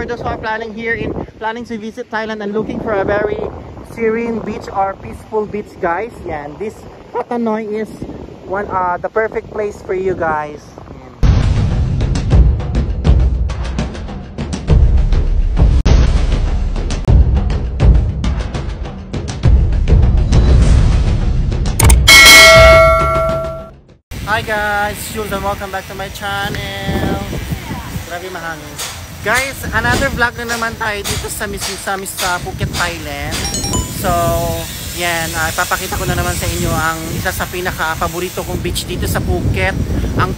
for those who are planning to visit Thailand and looking for a very serene beach or peaceful beach, guys. Yan, this Koh Noi is the perfect place for you guys. Hi guys, Jules and welcome back to my channel. Grabe mahangin. Guys, another vlog na naman tayo dito sa Phuket, Thailand. So, yan, ipapakita ko na naman sa inyo ang isa sa pinaka-paborito kong beach dito sa Phuket. Ang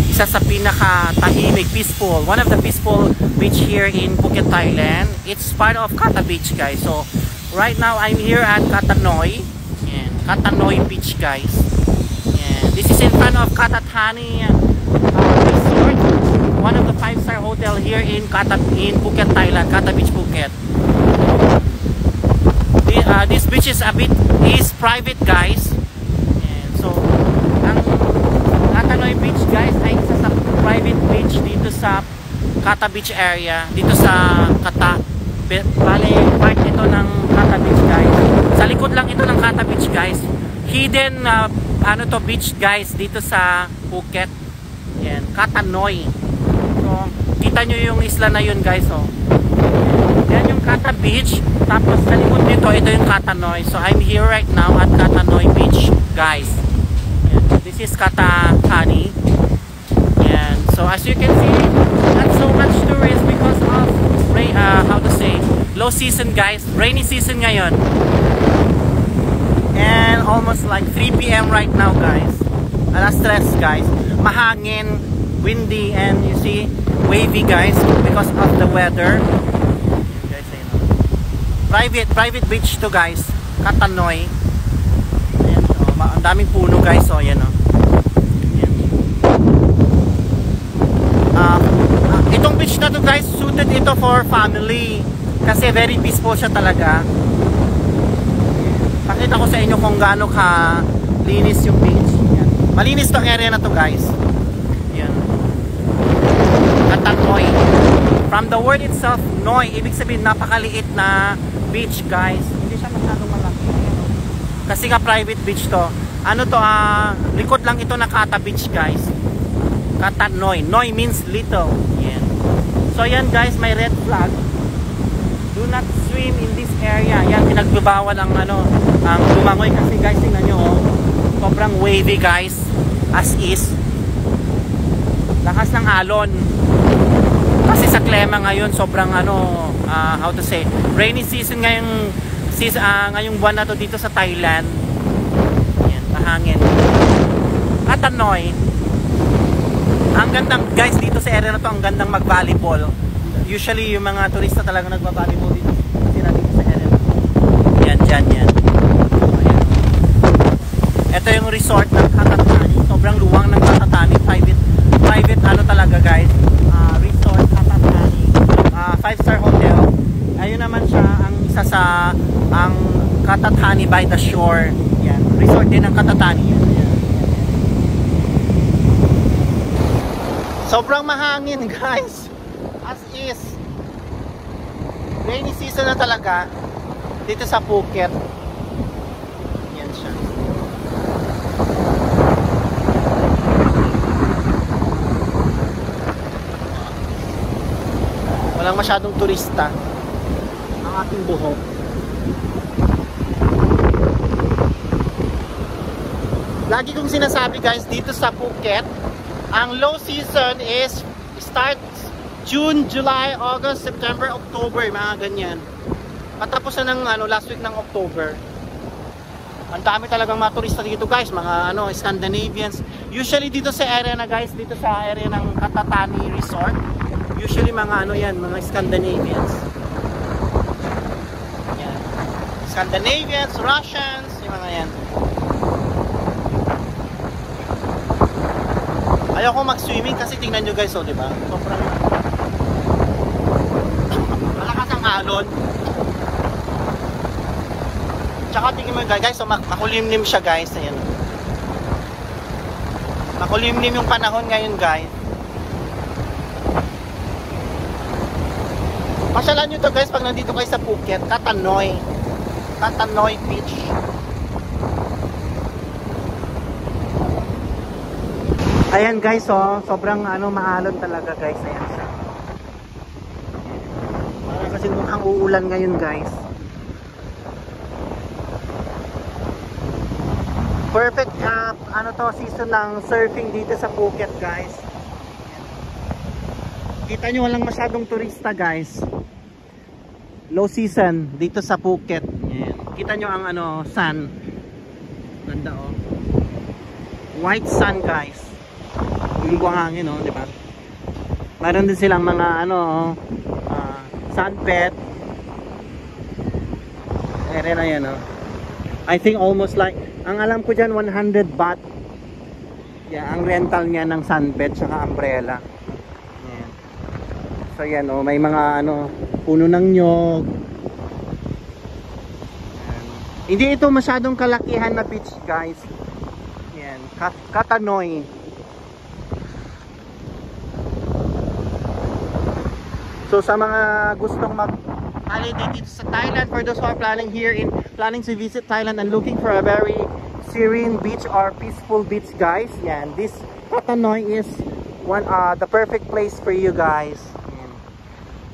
isa sa pinaka-tahimik, peaceful, one of the peaceful beach here in Phuket, Thailand. It's part of Kata Beach, guys. So, right now I'm here at Koh Noi. Koh Noi Beach, guys. Yeah. This is in front of Kata Thani Resort, one of the 5-star hotel here in Phuket, Thailand, Kata Beach, Phuket. This beach is private, guys. Yeah. So, ang Koh Noi Beach, guys, ay isa sa private beach dito sa Kata Beach area, dito sa Kata. Bale, part ito ng Kata Beach, guys. Sa likod lang ito ng Kata Beach, guys. Hidden beach, guys, dito sa Phuket. Yan, Koh Noi. So, kita nyo yung isla na yun, guys, oh. Yan yung Kata Beach. Tapos sa likod nito, ito yung Koh Noi. So, I'm here right now at Koh Noi Beach, guys. Yan. This is Kata Thani. Yan. So, as you can see, not so much tourists because of low season, guys. Rainy season ngayon. And almost like 3 PM right now, guys. Alas stress, guys. Mahangin, windy, and you see, wavy, guys, because of the weather. Guys, private beach to, guys. Koh Noi. Ayan, ang daming puno, guys. So, yan, oh. Itong beach na to, guys, suited ito for family kasi very peaceful siya talaga. Pakita ko sa inyo kung gaano ka linis yung beach. Yan. Malinis tong area na to, guys. Yan. Koh Noi. From the word itself, Noi, ibig sabihin napakaliit na beach, guys. Hindi siya masyadong malaki. Kasi nga private beach to. Likod lang ito na Kata Beach, guys. Koh Noi. Noi means little. Yan. So yan, guys, may red flag. Do not swim in this area. Yan, pinagbabawal ang lumangoy kasi, guys, tingnan nyo, oh. Sobrang wavy, guys. As is. Lakas ng alon. Kasi sa klima ngayon, sobrang rainy season ngayong buwan na to dito sa Thailand. Yan, mahangin. Koh Noi. Ang gandang, guys, dito sa area na to, ang gandang mag-volleyball. Usually, yung mga turista talaga nagba-volleyball dito. Sila dito sa area na to. Yan, yan. Ayan. Ito yung resort ng Kata Thani. Sobrang luwang ng Kata Thani. Private talaga, guys. Resort, Kata Thani. 5-star hotel. Ayun naman siya, ang isa sa Kata Thani by the shore. Yan. Resort din ng Kata Thani. Yan. Sobrang mahangin, guys. As is. Rainy season na talaga dito sa Phuket. Yan siya. Walang masyadong turista ang ating buhok. Lagi kong sinasabi, guys, dito sa Phuket, ang low season starts June, July, August, September, October, mga ganyan. Patapos na ng last week ng October. Ang dami talagang mga turista dito, guys, mga Scandinavians. Usually dito sa area na, guys, dito sa area ng Kata Thani Resort, usually mga mga Scandinavians. Yan. Scandinavians, Russians, yung mga yan. Ayaw ko mag-swimming kasi tingnan nyo, guys, di ba? Sobrang malakas ang alon. Tsaka tingnan mo, guys, so makulimlim siya, guys. Ayan. Makulimlim yung panahon ngayon, guys. Pasyalan nyo to guys pag nandito kayo sa Phuket. Katanoy Beach. Ayan guys, oh, sobrang maalon talaga guys. Ayan siya. Parang kasi mukhang uulan ngayon guys. Perfect season ng surfing dito sa Phuket guys. Kita nyo walang masyadong turista guys. Low season dito sa Phuket. Ayan. Kita nyo ang sun. Ganda oh. White sun guys. Yung buhangin oh, di ba? Mayroon din silang mga sunbed. Area na yan oh. I think almost like, ang alam ko dyan 100 baht. Yeah, ang rental niya ng sunbed saka umbrella. Ayan. So yan oh, may mga puno ng nyog. Ayan. Hindi ito masyadong kalakihan na beach guys. Ayan, Katanoy. So sa mga gustong mag-holiday dito sa Thailand, for those who are planning to visit Thailand and looking for a very serene beach or peaceful beach guys, yan, this Katanoy is the perfect place for you guys. Yan.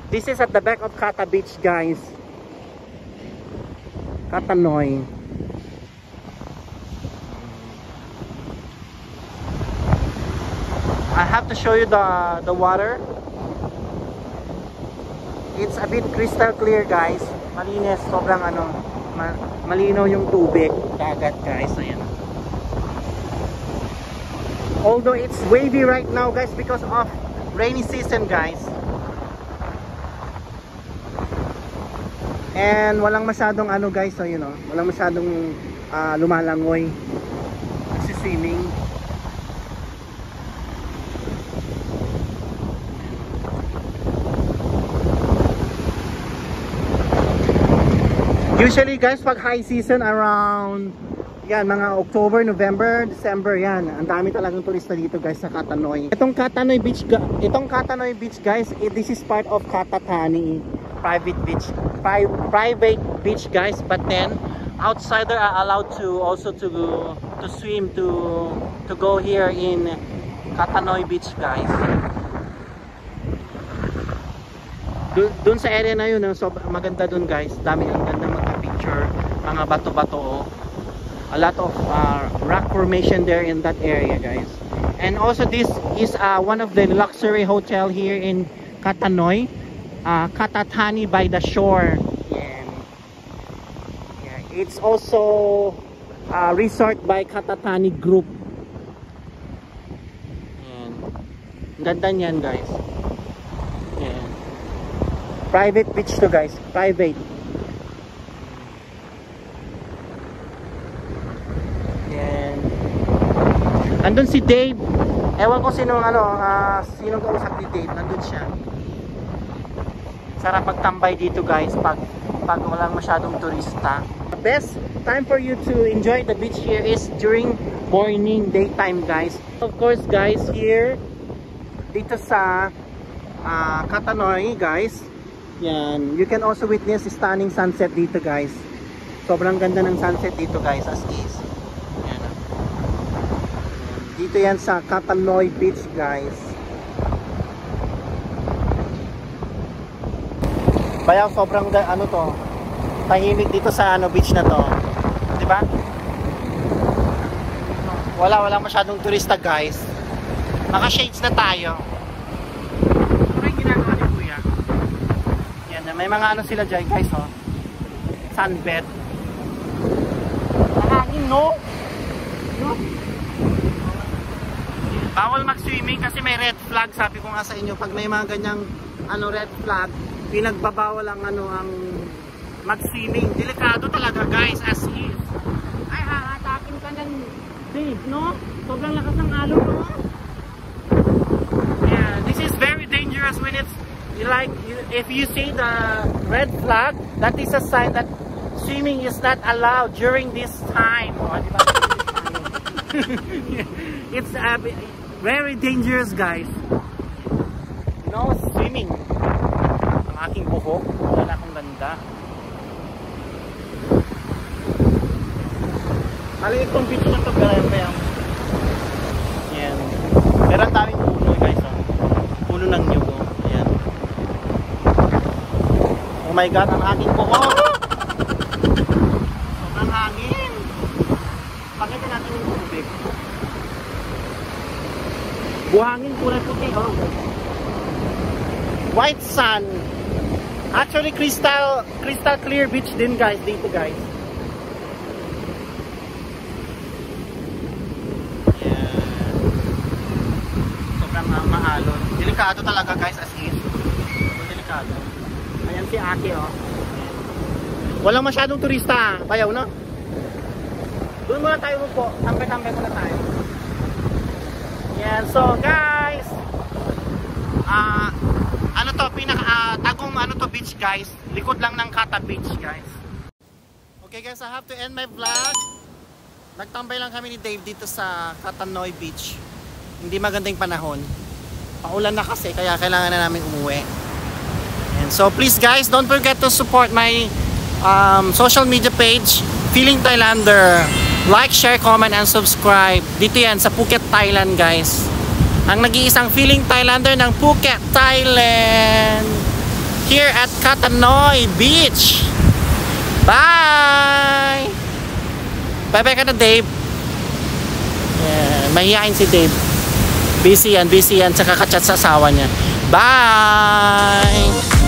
This is at the back of Kata Beach guys. Katanoy. I have to show you the water. It's a bit crystal clear guys. Malinis, sobrang malinaw yung tubig, dagat guys. Ayan. Although it's wavy right now guys because of rainy season guys. And walang masyadong guys, so walang masyadong lumalangoy kasi swimming. Usually guys, pag high season around yan, mga October, November, December, yan, ang dami talagang turista dito guys sa Katanoy. Itong Katanoy Beach guys, this is part of Katathani private beach guys, but then outsider are allowed to also to swim to go here in Katanoy Beach guys. Doon sa area na yun, so maganda doon guys. Ang ganda magpa-picture, mga bato-bato. A lot of rock formation there in that area guys. And also this is one of the luxury hotel here in Katanoy, Katathani by the shore. Yeah. It's also a resort by Katathani Group. Yan. Ganda niyan guys. Yan. Private beach to guys, private. Yan. Andun si Dave. Ewan ko sinong sinong kausap ni Dave. Nandun siya. Sarap magtambay dito guys pag walang masyadong turista. The best time for you to enjoy the beach here is during morning, daytime guys. Of course guys, here dito sa Katanoy guys, yan, you can also witness stunning sunset dito guys. Sobrang ganda ng sunset dito guys, as is. Yan. Dito yan sa Katanoy Beach guys. Bayaw, sobrang tahimik dito sa beach na to. 'Di ba? Wala masyadong turista guys. Naka-shades na tayo. Ano yung ginagawa ni Kuya? Yan, may mga sila dyan guys, oh. Sunbed. Mahangin, no? Bawal mag-swimming kasi may red flag. Sabi ko nga sa inyo, pag may mga ganyang red flag, pinagbabawal ang ang mag-swimming. Delikado talaga guys, as is. Ay, hahatakin ka ng Dave, no? Sobrang lakas ng alon, no? Yeah, this is very dangerous when it's like, if you see the red flag, that is a sign that swimming is not allowed during this time. Oh, diba? It's very dangerous guys. No swimming. aking buhok. Wala akong ganda. Maliit tong beach na to, kaya yan. Pero ang daming puno guys, oh. Puno ng nyug, oh. Ayan. Oh my god, ang aking buhok. Sobrang hangin. Pakita natin yung tubig. Buhangin, kulay puti, oh. White sand. Actually crystal clear beach din guys dito guys. Yeah. Sobrang maalon. Delikado talaga guys as in. Delikado. Ayan si Aki oh. Walang masyadong turista. Bayaw na. Doon muna tayo po. Tambay-tambay muna tayo. Yan. So guys. Ano to, tagong ano to beach guys, likod lang ng Kata Beach guys. Okay guys, I have to end my vlog. Nagtambay lang kami ni Dave dito sa Katanoy Beach. Hindi magandang panahon, paulan na kasi, kaya kailangan na namin umuwi. And so please guys, don't forget to support my social media page, Feeling Thailander. Like, share, comment, and subscribe. Dito yan sa Phuket, Thailand guys. Ang nag-iisang Feeling Thailander ng Phuket, Thailand. Here at Katanoy Beach. Bye! Bye-bye ka na, Dave. Yeah, mahihain si Dave. Busy yan sa kakachat sa asawa niya. Bye!